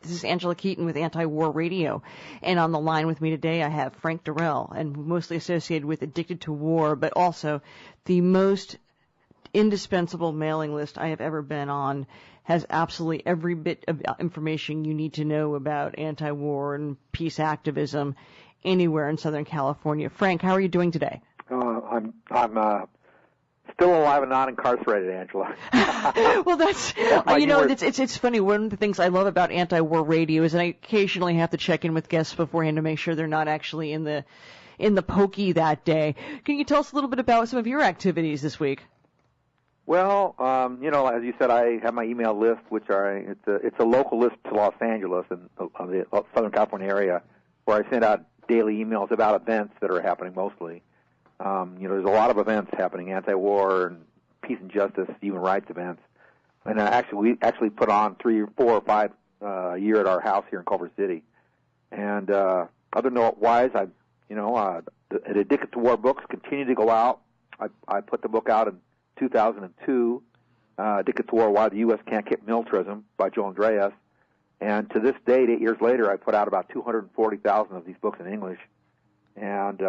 This is Angela Keaton with AntiWar Radio. And on the line with me today, I have Frank Dorrel, and mostly associated with Addicted to War, but also the most indispensable mailing list I have ever been on. Has absolutely every bit of information you need to know about anti-war and peace activism anywhere in Southern California. Frank, how are you doing today? I'm still alive and not incarcerated, Angela. Well, that's it's funny. One of the things I love about anti-war radio is that I occasionally have to check in with guests beforehand to make sure they're not actually in the pokey that day. Can you tell us a little bit about some of your activities this week? Well, as you said, I have my email list, it's a local list to Los Angeles and the Southern California area, where I send out daily emails about events that are happening mostly. There's a lot of events happening, anti-war and peace and justice, human rights events. And we actually put on 3 or 4 or 5 a year at our house here in Culver City. And other note-wise, the Addicted to War books continue to go out. I put the book out in 2002, Addicted to War, Why the U.S. Can't Kick Militarism by Joel Andreas. And to this date, 8 years later, I put out about 240,000 of these books in English. And,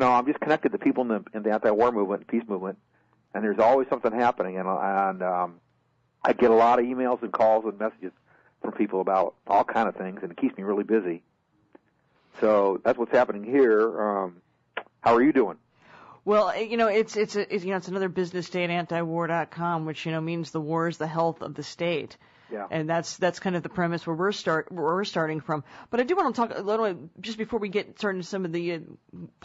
I'm just connected to people in the anti-war movement, peace movement, and there's always something happening. And I get a lot of emails and calls and messages from people about all kind of things, and it keeps me really busy. So that's what's happening here. How are you doing? Well, it's another business day at AntiWar.com, which means the war is the health of the state. Yeah. And that's kind of the premise where we're starting from. But I do want to talk a little, just before we get started into some of the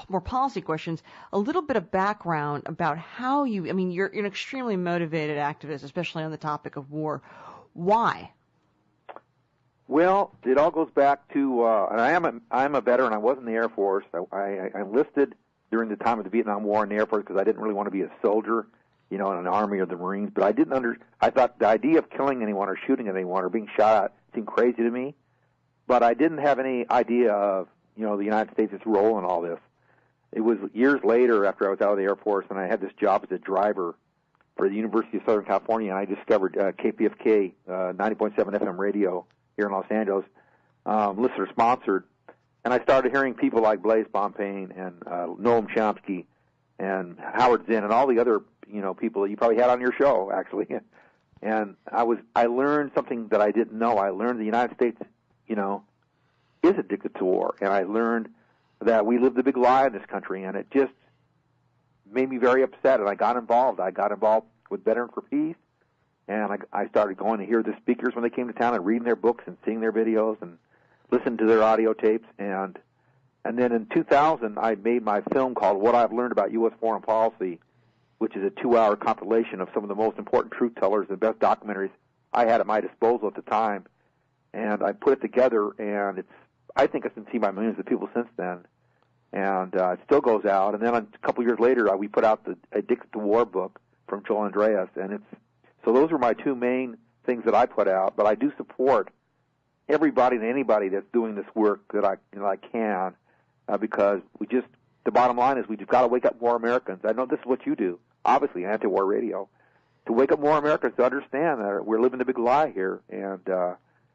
more policy questions, a little bit of background about how you're an extremely motivated activist, especially on the topic of war. Why? Well, it all goes back to, and I am a veteran. I was in the Air Force. I enlisted during the time of the Vietnam War in the Air Force because I didn't really want to be a soldier, in an Army or the Marines. But I thought the idea of killing anyone or shooting at anyone or being shot at seemed crazy to me. But I didn't have any idea of, the United States' role in all this. It was years later after I was out of the Air Force and I had this job as a driver for the University of Southern California, and I discovered KPFK, 90.7 FM radio here in Los Angeles, listener-sponsored. And I started hearing people like Blaise Bonpane and Noam Chomsky and Howard Zinn and all the other, people that you probably had on your show, actually. And I learned something that I didn't know. I learned the United States, is addicted to war. And I learned that we live the big lie in this country, and it just made me very upset. And I got involved. I got involved with Veterans for Peace, and I started going to hear the speakers when they came to town and reading their books and seeing their videos and listening to their audio tapes. And then in 2000, I made my film called What I've Learned About U.S. Foreign Policy, which is a 2-hour compilation of some of the most important truth tellers and best documentaries I had at my disposal at the time. And I put it together, and I think it's been seen by millions of people since then. And it still goes out. And then a couple years later, we put out the Addicted to War book from Joel Andreas. And so those are my 2 main things that I put out. But I do support everybody and anybody that's doing this work that I can, because the bottom line is we've got to wake up more Americans. I know this is what you do, obviously, Anti-War Radio, to wake up more Americans to understand that we're living the big lie here, and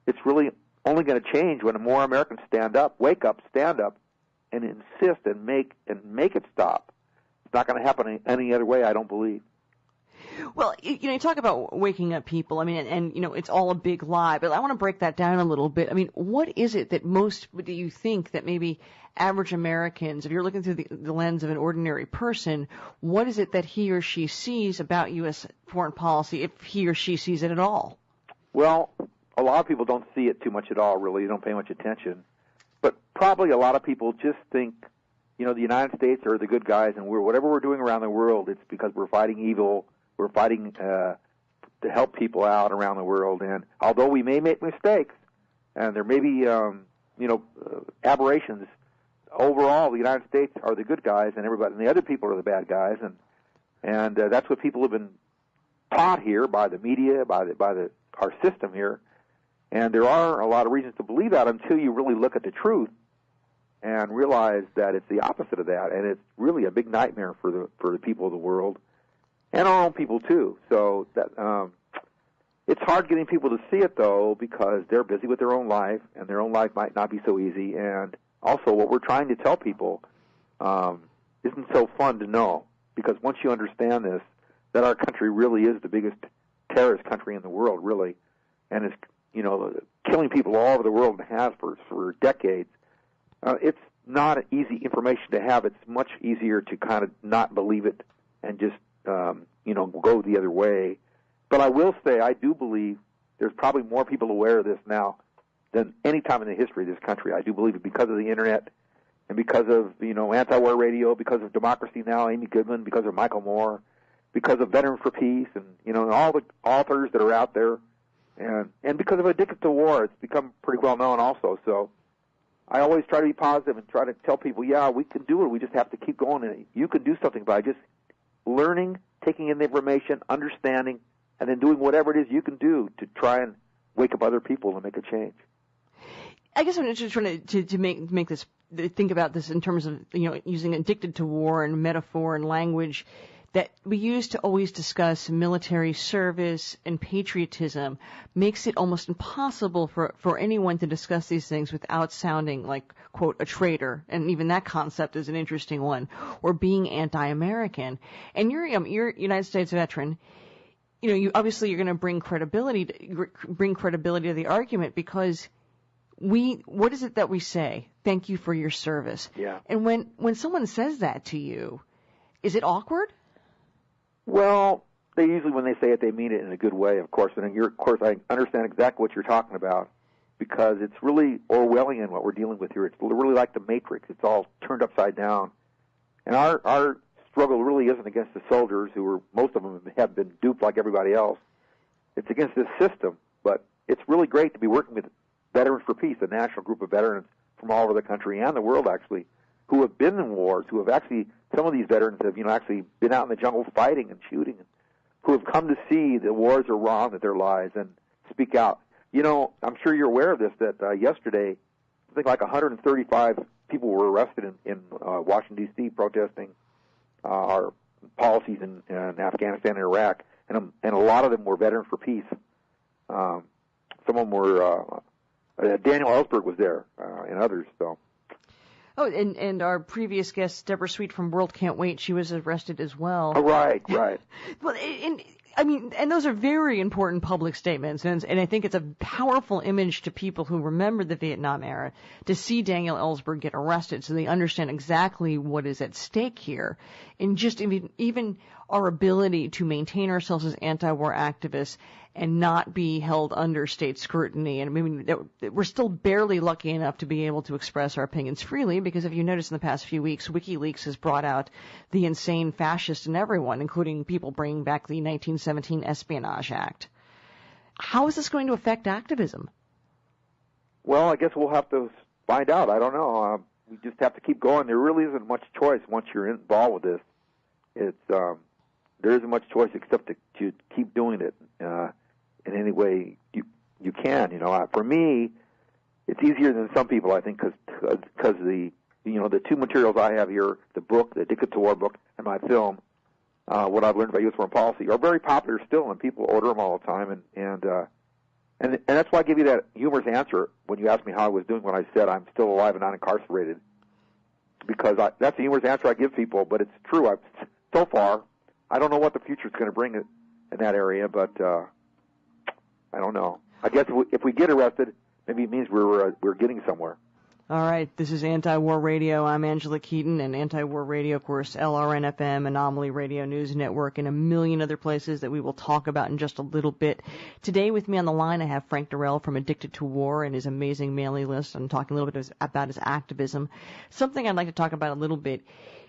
it's really only going to change when more Americans stand up, wake up, stand up, and insist and make it stop. It's not going to happen any other way, I don't believe. Well, you talk about waking up people. And it's all a big lie, but I want to break that down a little bit. What is it that do you think that maybe average Americans, if you're looking through the lens of an ordinary person, what is it that he or she sees about U.S. foreign policy, if he or she sees it at all? Well, a lot of people don't see it too much at all, really. They don't pay much attention. But probably a lot of people just think, the United States are the good guys, and whatever we're doing around the world, it's because we're fighting evil. We're fighting to help people out around the world, and although we may make mistakes, and there may be, aberrations, overall, the United States are the good guys, and everybody, and the other people are the bad guys, and that's what people have been taught here by the media, by our system here, and there are a lot of reasons to believe that until you really look at the truth and realize that it's the opposite of that, and it's really a big nightmare for the people of the world. And our own people too. So that It's hard getting people to see it, though, because they're busy with their own life, and their own life might not be so easy. And also, what we're trying to tell people isn't so fun to know, because once you understand this, that our country really is the biggest terrorist country in the world, really, and is, killing people all over the world and has for decades. It's not easy information to have. It's much easier to kind of not believe it and just, go the other way. But I will say, I do believe there's probably more people aware of this now than any time in the history of this country. I do believe it because of the Internet and because of, AntiWar Radio, because of Democracy Now!, Amy Goodman, because of Michael Moore, because of Veterans for Peace, and, all the authors that are out there, and because of Addicted to War. It's become pretty well known also. So I always try to be positive and try to tell people, yeah, we can do it. We just have to keep going. And you can do something by just learning, taking in the information, understanding, and then doing whatever it is you can do to try and wake up other people and make a change. I guess I'm just trying to make this, think about this in terms of, using Addicted to War and metaphor and language that we used to always discuss military service and patriotism makes it almost impossible for anyone to discuss these things without sounding like, quote, a traitor. And even that concept is an interesting one, or being anti-American. And you're a United States veteran. You're going to bring credibility to the argument, because what is it that we say? Thank you for your service. Yeah. And when someone says that to you, is it awkward? Well, they usually, when they say it, they mean it in a good way, of course. And of course, I understand exactly what you're talking about, because it's really Orwellian what we're dealing with here. It's really like the Matrix. It's all turned upside down. And our struggle really isn't against the soldiers, most of them have been duped like everybody else. It's against this system. But it's really great to be working with Veterans for Peace, a national group of veterans from all over the country and the world, actually, who have been in wars, who have actually, some of these veterans have, actually been out in the jungle fighting and shooting, who have come to see that wars are wrong with their lives and speak out. I'm sure you're aware of this, that yesterday, I think like 135 people were arrested in Washington, D.C., protesting our policies in Afghanistan and Iraq, and a lot of them were Veterans for Peace. Some of them were, Daniel Ellsberg was there, and others, so. Oh, and our previous guest, Deborah Sweet from World Can't Wait, she was arrested as well. Oh, right. Well, and those are very important public statements, and I think it's a powerful image to people who remember the Vietnam era to see Daniel Ellsberg get arrested, so they understand exactly what is at stake here, and just even our ability to maintain ourselves as anti-war activists and not be held under state scrutiny. And we're still barely lucky enough to be able to express our opinions freely, because if you notice in the past few weeks, WikiLeaks has brought out the insane fascist in everyone, including people bringing back the 1917 Espionage Act. How is this going to affect activism? Well, I guess we'll have to find out. I don't know. We just have to keep going. There really isn't much choice once you're involved with this. There isn't much choice except to keep doing it in any way you can. For me, it's easier than some people, I think, because the two materials I have here, the book, the Addicted to War book, and my film, What I've Learned About U.S. Foreign Policy, are very popular still, and people order them all the time. And that's why I give you that humorous answer when you asked me how I was doing when I said I'm still alive and not incarcerated, because that's the humorous answer I give people. But it's true. So far, I don't know what the future is going to bring in that area, but I don't know. I guess if we get arrested, maybe it means we're getting somewhere. All right, this is AntiWar Radio. I'm Angela Keaton, and AntiWar Radio, of course, LRN-FM, Anomaly Radio News Network, and a million other places that we will talk about in just a little bit. Today with me on the line, I have Frank Dorrel from Addicted to War and his amazing mailing list. I'm talking a little bit about his activism. Something I'd like to talk about a little bit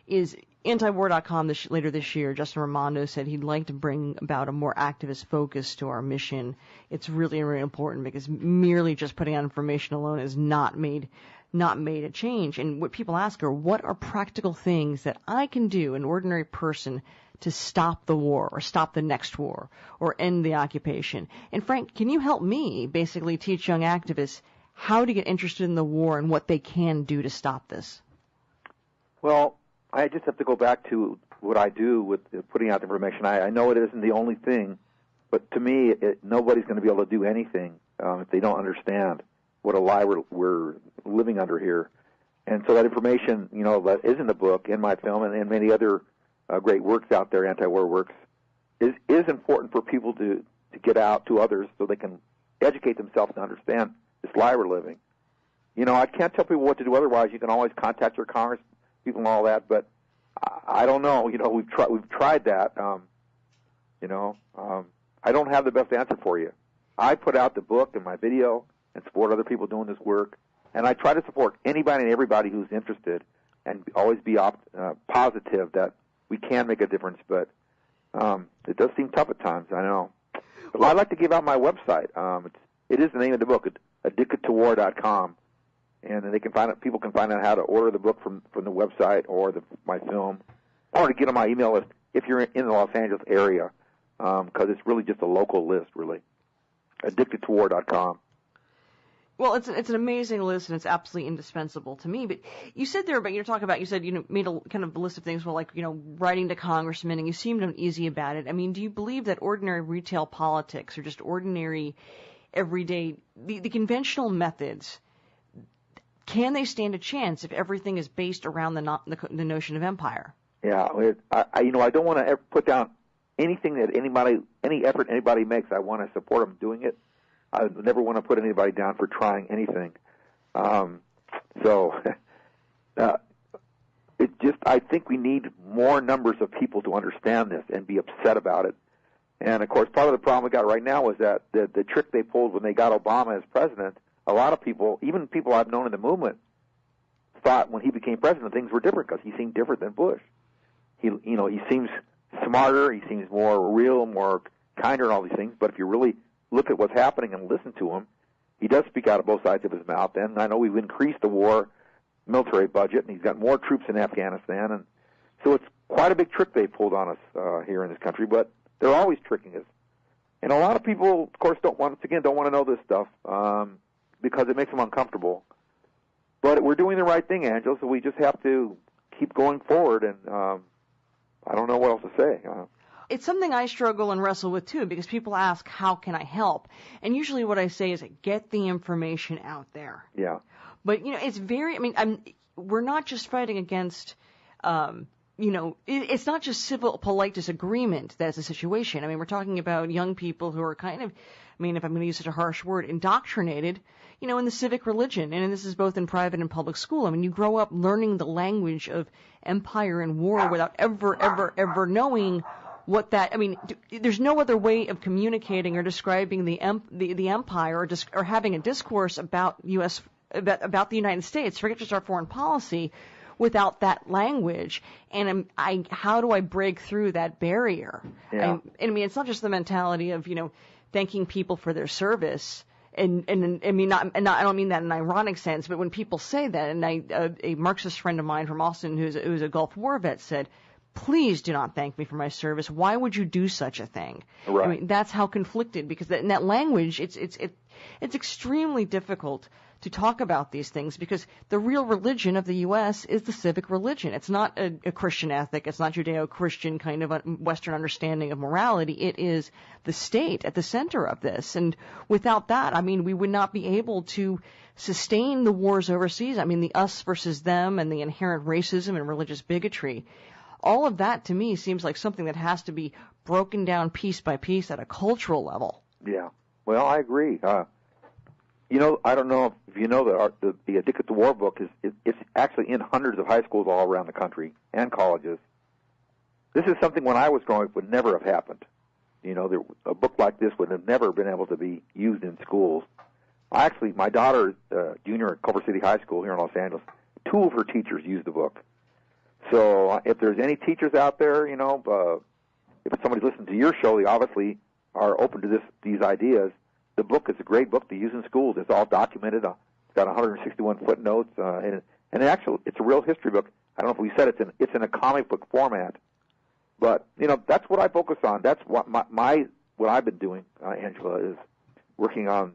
is AntiWar.com later this year. Justin Raimondo said he'd like to bring about a more activist focus to our mission. It's really, really important, because merely just putting out information alone has not made a change. And what people ask are, what are practical things that I can do, an ordinary person, to stop the war or stop the next war or end the occupation? And Frank, can you help me basically teach young activists how to get interested in the war and what they can do to stop this? Well, I just have to go back to what I do with putting out the information. I know it isn't the only thing, But to me, nobody's going to be able to do anything if they don't understand what a lie we're living under here. And so that information, that is in the book, in my film, and in many other great works out there, anti-war works, is important for people to get out to others so they can educate themselves and understand this lie we're living. I can't tell people what to do otherwise. You can always contact your Congress people and all that, but I don't know. We've tried that. I don't have the best answer for you. I put out the book and my video and support other people doing this work, and I try to support anybody and everybody who's interested, and always be positive that we can make a difference. But it does seem tough at times. I know. But I'd like to give out my website. It is the name of the book, addictedtowar.com. And then people can find out how to order the book from the website or my film, or to get on my email list if you're in the Los Angeles area, because it's really just a local list, really. Addictedtowar.com. Well, it's an amazing list, and it's absolutely indispensable to me. But you said there, you said made a kind of a list of things, writing to congressmen, and you seemed uneasy about it. I mean, do you believe that ordinary retail politics, or just ordinary, everyday, the conventional methods, can they stand a chance if everything is based around the notion of empire? Yeah, I don't want to put down anything that any effort anybody makes. I want to support them doing it. I never want to put anybody down for trying anything. I think we need more numbers of people to understand this and be upset about it. And of course, part of the problem we got right now is that the trick they pulled when they got Obama as president. A lot of people, even people I've known in the movement, thought when he became president things were different because he seemed different than Bush. He seems smarter, he seems more real, more kinder, and all these things. But if you really look at what's happening and listen to him, he does speak out of both sides of his mouth. And I know we've increased the war military budget, and he's got more troops in Afghanistan, and so it's quite a big trick they pulled on us here in this country. But they're always tricking us, and a lot of people, of course, don't want to know this stuff. Because it makes them uncomfortable. But we're doing the right thing, Angela, so we just have to keep going forward, and I don't know what else to say. It's something I struggle and wrestle with, too, because people ask, how can I help? And usually what I say is, get the information out there. Yeah. But, it's we're not just fighting against, it's not just civil, polite disagreement that's a situation. I mean, we're talking about young people who are kind of, if I'm going to use such a harsh word, indoctrinated, in the civic religion. And this is both in private and public school. You grow up learning the language of empire and war without ever knowing what that, there's no other way of communicating or describing the empire or having a discourse about about the United States, forget just our foreign policy, without that language. And how do I break through that barrier? Yeah. It's not just the mentality of, thanking people for their service. And I don't mean that in an ironic sense, but when people say that, and a Marxist friend of mine from Austin who's a Gulf War vet said, please do not thank me for my service. Why would you do such a thing? Right. That's how conflicted, because in that language, it's extremely difficult to talk about these things, because the real religion of the U.S. is the civic religion. It's not a Christian ethic. It's not Judeo-Christian kind of a Western understanding of morality. It is the state at the center of this. And without that, we would not be able to sustain the wars overseas. The us versus them and the inherent racism and religious bigotry. All of that, to me, seems like something that has to be broken down piece by piece at a cultural level. Yeah. Well, I agree. I don't know if you know that the Addicted to War book it's actually in hundreds of high schools all around the country and colleges. This is something when I was growing up would never have happened. A book like this would have never been able to be used in schools. Actually, my daughter, junior at Culver City High School here in Los Angeles, 2 of her teachers used the book. So if there's any teachers out there, if somebody's listening to your show, they obviously are open to these ideas. The book is a great book to use in schools. It's all documented. It's got 161 footnotes, and it's a real history book. I don't know if we said it's in a comic book format, but that's what I focus on. That's what what I've been doing, Angela, is working on,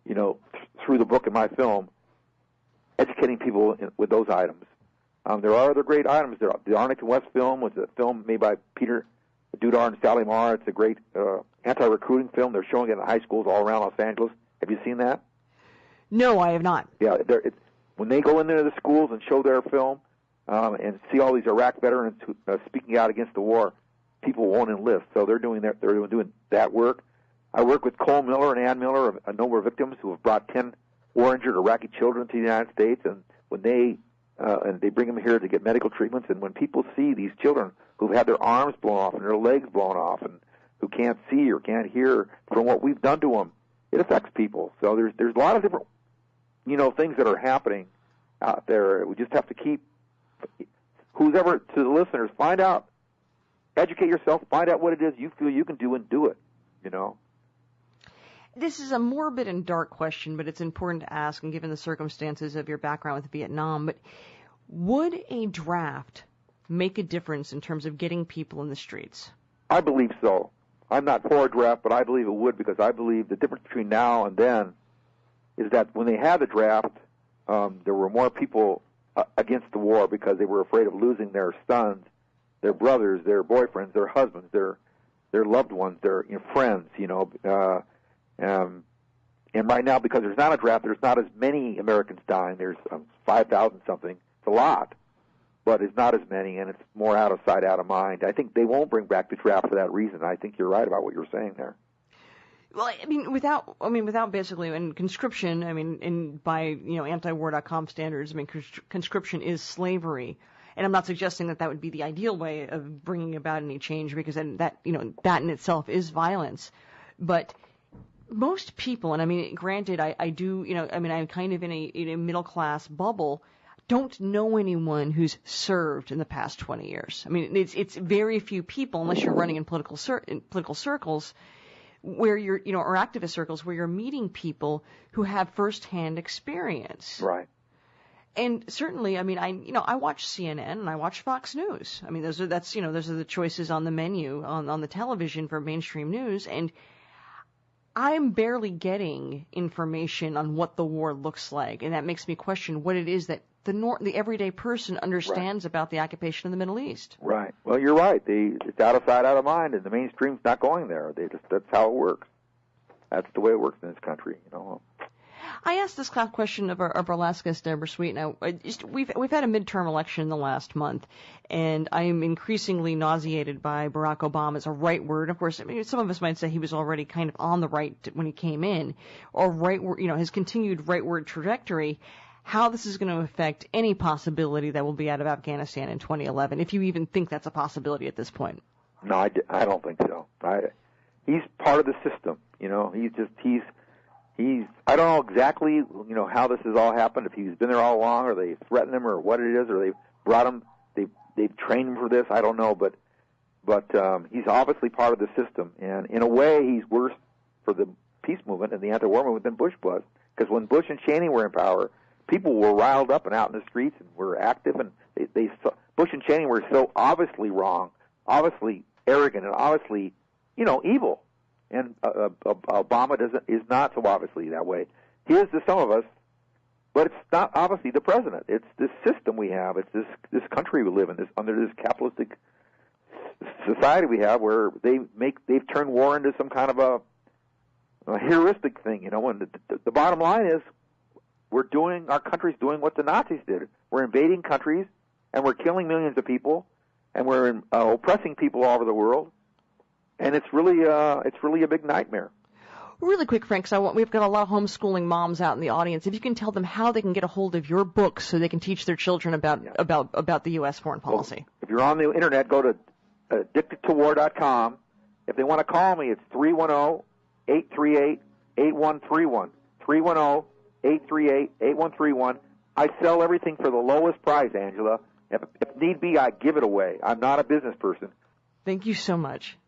through the book and my film, educating people with those items. There are other great items. The Arlington West film was a film made by Dudar and Sally Marr. It's a great anti-recruiting film. They're showing it in high schools all around Los Angeles. Have you seen that? No, I have not. Yeah, when they go into the schools and show their film and see all these Iraq veterans speaking out against the war, people won't enlist. So they're doing that work. I work with Cole Miller and Ann Miller, a number of victims who have brought 10 war-injured Iraqi children to the United States, and when they bring them here to get medical treatments, and when people see these children who've had their arms blown off and their legs blown off and who can't see or can't hear from what we've done to them, it affects people. So there's a lot of different, things that are happening out there. We just have to keep, to the listeners, find out, educate yourself, find out what it is you feel you can do and do it, This is a morbid and dark question, but it's important to ask, and given the circumstances of your background with Vietnam, but would a draft make a difference in terms of getting people in the streets? I believe so. I'm not for a draft, but I believe it would, because I believe the difference between now and then is that when they had the draft, there were more people against the war because they were afraid of losing their sons, their brothers, their boyfriends, their husbands, their loved ones, their friends, and right now, because there's not a draft, there's not as many Americans dying. There's 5,000 something. It's a lot, but it's not as many, and it's more out of sight, out of mind. I think they won't bring back the draft for that reason. I think you're right about what you're saying there. Well, without basically, and conscription, by, antiwar.com standards, conscription is slavery. And I'm not suggesting that would be the ideal way of bringing about any change, because that in itself is violence. But most people, and granted, I do, I'm kind of in a middle class bubble, don't know anyone who's served in the past 20 years. It's very few people, unless you're running in political circles, where you're, or activist circles, where you're meeting people who have firsthand experience. Right. And certainly, I watch CNN and I watch Fox News. Those are the choices on the menu on the television for mainstream news, and I'm barely getting information on what the war looks like, and that makes me question what it is that the everyday person understands about the occupation of the Middle East. Right. Well, you're right. It's out of sight, out of mind, and the mainstream's not going there. That's how it works. That's the way it works in this country. I asked this question of our last guest, Deborah Sweet. Now, we've had a midterm election in the last month, and I am increasingly nauseated by Barack Obama as a rightward. Of course, some of us might say he was already kind of on the right when he came in, or his continued rightward trajectory. How this is going to affect any possibility that will be out of Afghanistan in 2011, if you even think that's a possibility at this point. No, I don't think so. He's part of the system. He's I don't know exactly, how this has all happened, if he's been there all along, or they threatened him, or what it is, or they've brought him, they've trained him for this, I don't know, but he's obviously part of the system, and in a way he's worse for the peace movement and the anti-war movement than Bush was, because when Bush and Cheney were in power, people were riled up and out in the streets and were active, and Bush and Cheney were so obviously wrong, obviously arrogant, and obviously, evil. And Obama is not so obviously that way. He is to some of us, but it's not obviously the president. It's this system we have. It's this country we live in, under this capitalistic society we have, where they've turned war into some kind of a heuristic thing. And the bottom line is, our country's doing what the Nazis did. We're invading countries, and we're killing millions of people, and we're oppressing people all over the world. And it's really a big nightmare. Really quick, Frank, because we've got a lot of homeschooling moms out in the audience. If you can tell them how they can get a hold of your books so they can teach their children about the U.S. foreign policy. Well, if you're on the internet, go to addictedtowar.com. If they want to call me, it's 310-838-8131. 310-838-8131. I sell everything for the lowest price, Angela. If need be, I give it away. I'm not a business person. Thank you so much.